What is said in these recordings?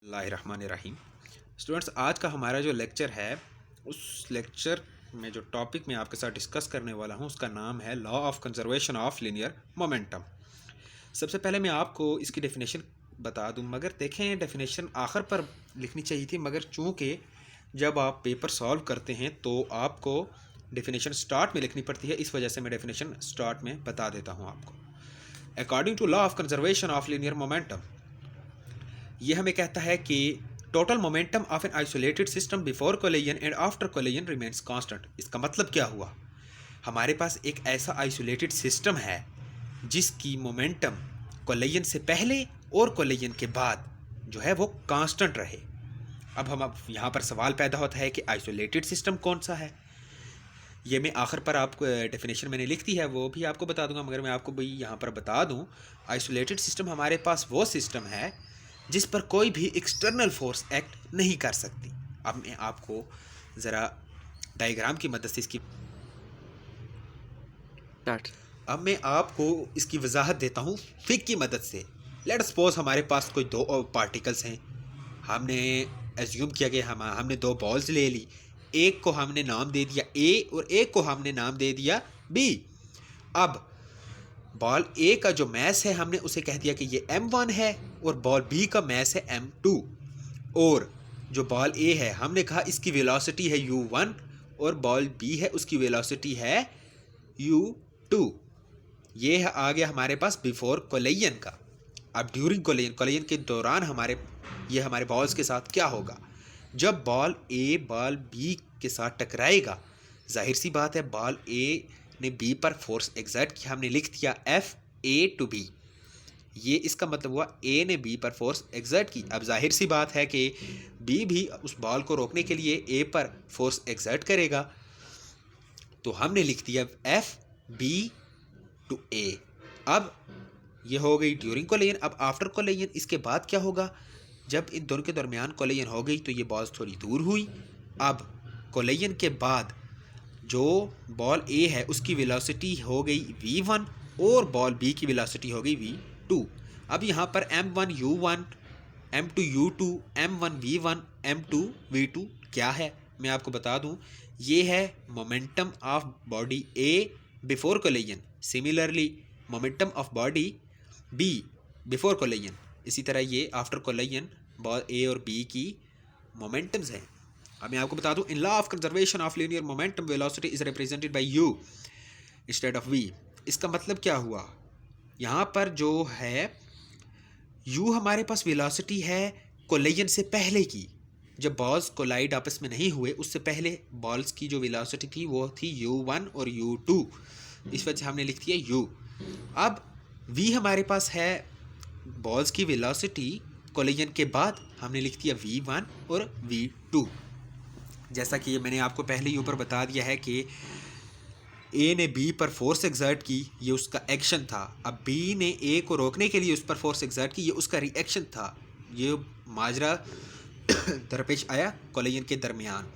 बिस्मिल्लाहिर्रहमानिर्रहीम। स्टूडेंट्स, आज का हमारा जो लेक्चर है उस लेक्चर में जो टॉपिक मैं आपके साथ डिस्कस करने वाला हूँ उसका नाम है law of conservation of linear momentum. सबसे पहले मैं आपको इसकी डेफिनेशन बता दूं, मगर देखें डेफिनेशन आखिर पर लिखनी चाहिए थी, मगर चूँकि जब आप पेपर सॉल्व करते हैं तो आपको डेफिनेशन स्टार्ट में लिखनी पड़ती है, इस वजह से मैं डेफिनेशन स्टार्ट में बता देता हूँ आपको। According to law of conservation of linear momentum, ये हमें कहता है कि total momentum of an isolated system before collision and after collision remains constant. इसका मतलब क्या हुआ? हमारे पास एक ऐसा आइसोलेटेड सिस्टम है जिसकी मोमेंटम कोलिजन से पहले और कोलिजन के बाद जो है वो कांस्टेंट रहे। अब यहाँ पर सवाल पैदा होता है कि आइसोलेटेड सिस्टम कौन सा है। ये मैं आखिर पर आपको डेफिनेशन मैंने लिख दी है, वो भी आपको बता दूंगा, मगर मैं आपको भाई यहाँ पर बता दूँ, आइसोलेटेड सिस्टम हमारे पास वो सिस्टम है जिस पर कोई भी एक्सटर्नल फोर्स एक्ट नहीं कर सकती। अब मैं आपको ज़रा डायग्राम की मदद से अब मैं आपको इसकी वजाहत देता हूँ फिग की मदद से। लेट सपोज हमारे पास कोई दो पार्टिकल्स हैं, हमने एज्यूम किया कि हमने दो बॉल्स ले ली, एक को हमने नाम दे दिया ए और एक को हमने नाम दे दिया बी। अब बॉल ए का जो मैस है हमने उसे कह दिया कि ये m1 है और बॉल बी का मैस है m2, और जो बॉल ए है हमने कहा इसकी वेलोसिटी है u1 और बॉल बी है उसकी वेलोसिटी है u2। ये है आ गया हमारे पास बिफोर कोलिजन का। अब ड्यूरिंग कोलिजन के दौरान हमारे बॉल्स के साथ क्या होगा? जब बॉल ए बॉल बी के साथ टकराएगा, जाहिर सी बात है बॉल ए ने बी पर फोर्स एग्जर्ट किया, हमने लिख दिया एफ ए टू बी। ये इसका मतलब हुआ ए ने बी पर फोर्स एग्जर्ट की। अब जाहिर सी बात है कि बी भी उस बॉल को रोकने के लिए ए पर फोर्स एग्जर्ट करेगा, तो हमने लिख दिया एफ बी टू ए। अब ये हो गई ड्यूरिंग कोलिजन। अब आफ्टर कोलिजन इसके बाद क्या होगा? जब इन दोनों के दरमियान कोलिजन हो गई तो ये बॉल्स थोड़ी दूर हुई। अब कोलिजन के बाद जो बॉल ए है उसकी वेलोसिटी हो गई v1 और बॉल बी की वेलोसिटी हो गई v2। अब यहाँ पर m1 u1, m2 u2, m1 v1, m2 v2 क्या है? मैं आपको बता दूँ, ये है momentum of body A before collision, similarly momentum of body B before collision. इसी तरह ये आफ्टर कोलिजन बॉल ए और बी की मोमेंटम्स हैं। अब मैं आपको बता दूं, in law of conservation of linear momentum velocity is represented by u instead of v। इसका मतलब क्या हुआ? यहाँ पर जो है u हमारे पास वेलोसिटी है कोलिजन से पहले की, जब बॉल्स कोलाइड आपस में नहीं हुए उससे पहले बॉल्स की जो वेलोसिटी थी वो थी u1 और u2, इस वजह से हमने लिख दिया u। अब v हमारे पास है बॉल्स की वेलोसिटी कोलिजन के बाद, हमने लिख दिया v1 और v2। जैसा कि ये मैंने आपको पहले ही ऊपर बता दिया है कि ए ने बी पर फोर्स एग्जर्ट की, ये उसका एक्शन था। अब बी ने ए को रोकने के लिए उस पर फोर्स एग्जर्ट की, ये उसका रिएक्शन था। ये माजरा दरपेश आया कोलिजन के दरमियान।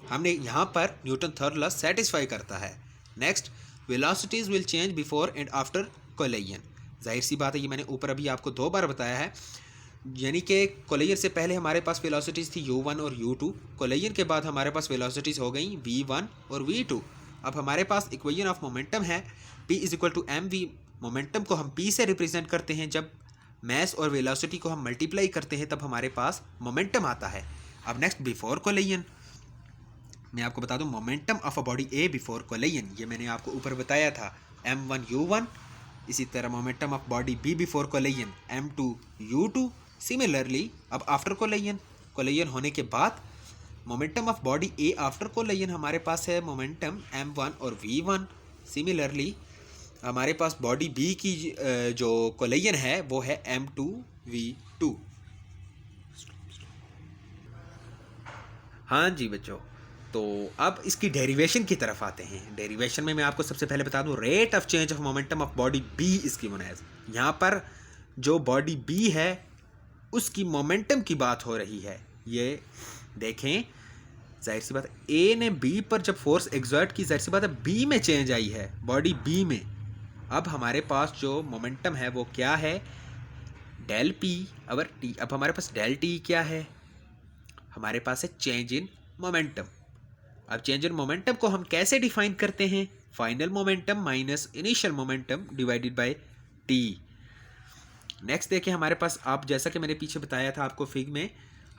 हमने यहाँ पर न्यूटन थर्ड लॉ सेटिस्फाई करता है। Next, velocities will change before and after collision. जाहिर सी बात है, ये मैंने ऊपर अभी आपको 2 बार बताया है, यानी कि कोलिजन से पहले हमारे पास वेलोसिटीज़ थी u1 और u2, कोलिजन के बाद हमारे पास वेलोसिटीज़ हो गई v1 और v2। अब हमारे पास इक्वेशन ऑफ मोमेंटम है p is equal to mv। Momentum को हम p से रिप्रेजेंट करते हैं, जब मैस और वेलोसिटी को हम मल्टीप्लाई करते हैं तब हमारे पास मोमेंटम आता है। अब नेक्स्ट, बिफोर कोलिजन मैं आपको बता दूं, momentum of a body A before collision, ये मैंने आपको ऊपर बताया था m1 u1। इसी तरह momentum of body B before collision m2 u2। Similarly अब आफ्टर कोलिजन होने के बाद momentum of body A after collision हमारे पास है मोमेंटम m1 और v1। सिमिलरली हमारे पास बॉडी बी की जो कोलिजन है वो है m2 v2। हाँ जी बच्चों, तो अब इसकी डेरिवेशन की तरफ आते हैं। डेरिवेशन में मैं आपको सबसे पहले बता दूं, rate of change of momentum of body B इसकी गिवन। यहाँ पर जो बॉडी बी है उसकी मोमेंटम की बात हो रही है। ये देखें, जाहिर सी बात है ए ने बी पर जब फोर्स एग्जर्ट की, जाहिर सी बात है बी में चेंज आई है, बॉडी बी में। अब हमारे पास जो मोमेंटम है वो क्या है? डेल पी अवर टी। अब हमारे पास डेल टी क्या है, हमारे पास है चेंज इन मोमेंटम। अब चेंज इन मोमेंटम को हम कैसे डिफाइन करते हैं, final momentum minus initial momentum divided by T. Next देखिए हमारे पास, आप जैसा कि मैंने पीछे बताया था आपको फिग में,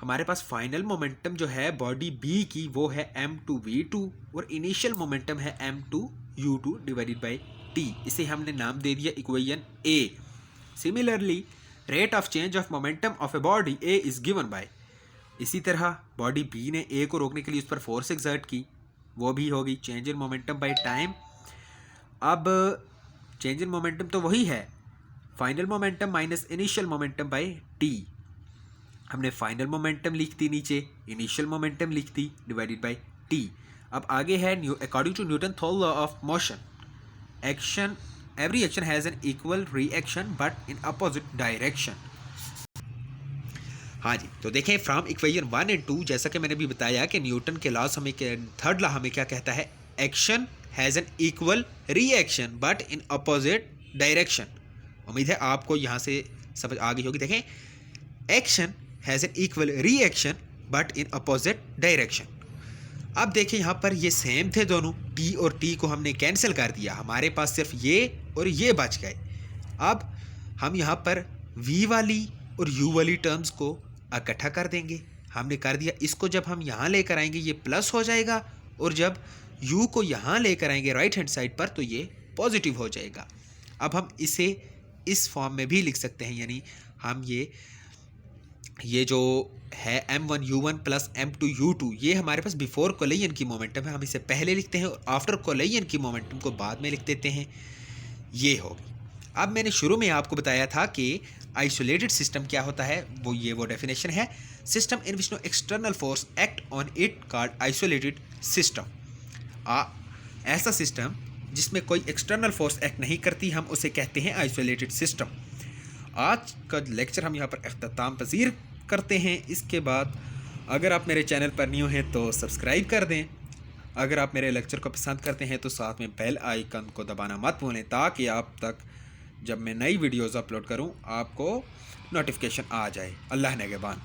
हमारे पास फाइनल मोमेंटम जो है बॉडी बी की वो है m2v2 और इनिशियल मोमेंटम है m2u2 डिवाइडेड बाय टी। इसे हमने नाम दे दिया equation A. Similarly rate of change of momentum of a body A is given by, इसी तरह बॉडी बी ने ए को रोकने के लिए उस पर फोर्स एक्सर्ट की, वो भी होगी change in momentum by time. अब चेंज इन मोमेंटम तो वही है, final momentum minus initial momentum by T. हमने फाइनल मोमेंटम लिख दी नीचे, इनिशियल मोमेंटम लिख दी डिवाइडेड बाय टी। अब आगे है according to Newton third law of motion, action every action has an equal reaction but in opposite direction. हाँ जी, तो देखें फ्रॉम इक्वेशन 1 एंड 2, जैसा कि मैंने भी बताया कि न्यूटन के लॉस हमें, थर्ड लॉ हमें क्या कहता है, action has an equal reaction but in opposite direction. उम्मीद है आपको यहाँ से समझ आ गई होगी। देखें, action has an equal reaction but in opposite direction. अब देखिए यहाँ पर ये सेम थे दोनों, टी और टी को हमने कैंसिल कर दिया, हमारे पास सिर्फ ये और ये बच गए। अब हम यहाँ पर v वाली और u वाली टर्म्स को इकट्ठा कर देंगे, हमने कर दिया। इसको जब हम यहाँ लेकर आएंगे ये प्लस हो जाएगा, और जब u को यहाँ लेकर आएंगे राइट हैंड साइड पर तो ये पॉजिटिव हो जाएगा। अब हम इसे इस फॉर्म में भी लिख सकते हैं, यानी हम ये जो है m1u1 प्लस m2u2, ये हमारे पास बिफोर कोलिजन की मोमेंटम है, हम इसे पहले लिखते हैं और आफ्टर कोलिजन की मोमेंटम को बाद में लिख देते हैं, ये होगी। अब मैंने शुरू में आपको बताया था कि आइसोलेटेड सिस्टम क्या होता है, वो डेफिनेशन है, system in which no external force act on it called isolated system. ऐसा सिस्टम जिसमें कोई एक्सटर्नल फोर्स एक्ट नहीं करती, हम उसे कहते हैं आइसोलेटेड सिस्टम। आज का लेक्चर हम यहाँ पर अख्ताम पजीर करते हैं। इसके बाद अगर आप मेरे चैनल पर न्यू हैं तो सब्सक्राइब कर दें, अगर आप मेरे लेक्चर को पसंद करते हैं तो साथ में बेल आइकन को दबाना मत भूलें, ताकि आप तक जब मैं नई वीडियोज़ अपलोड करूं आपको नोटिफिकेशन आ जाए। अल्लाह नेगेबान।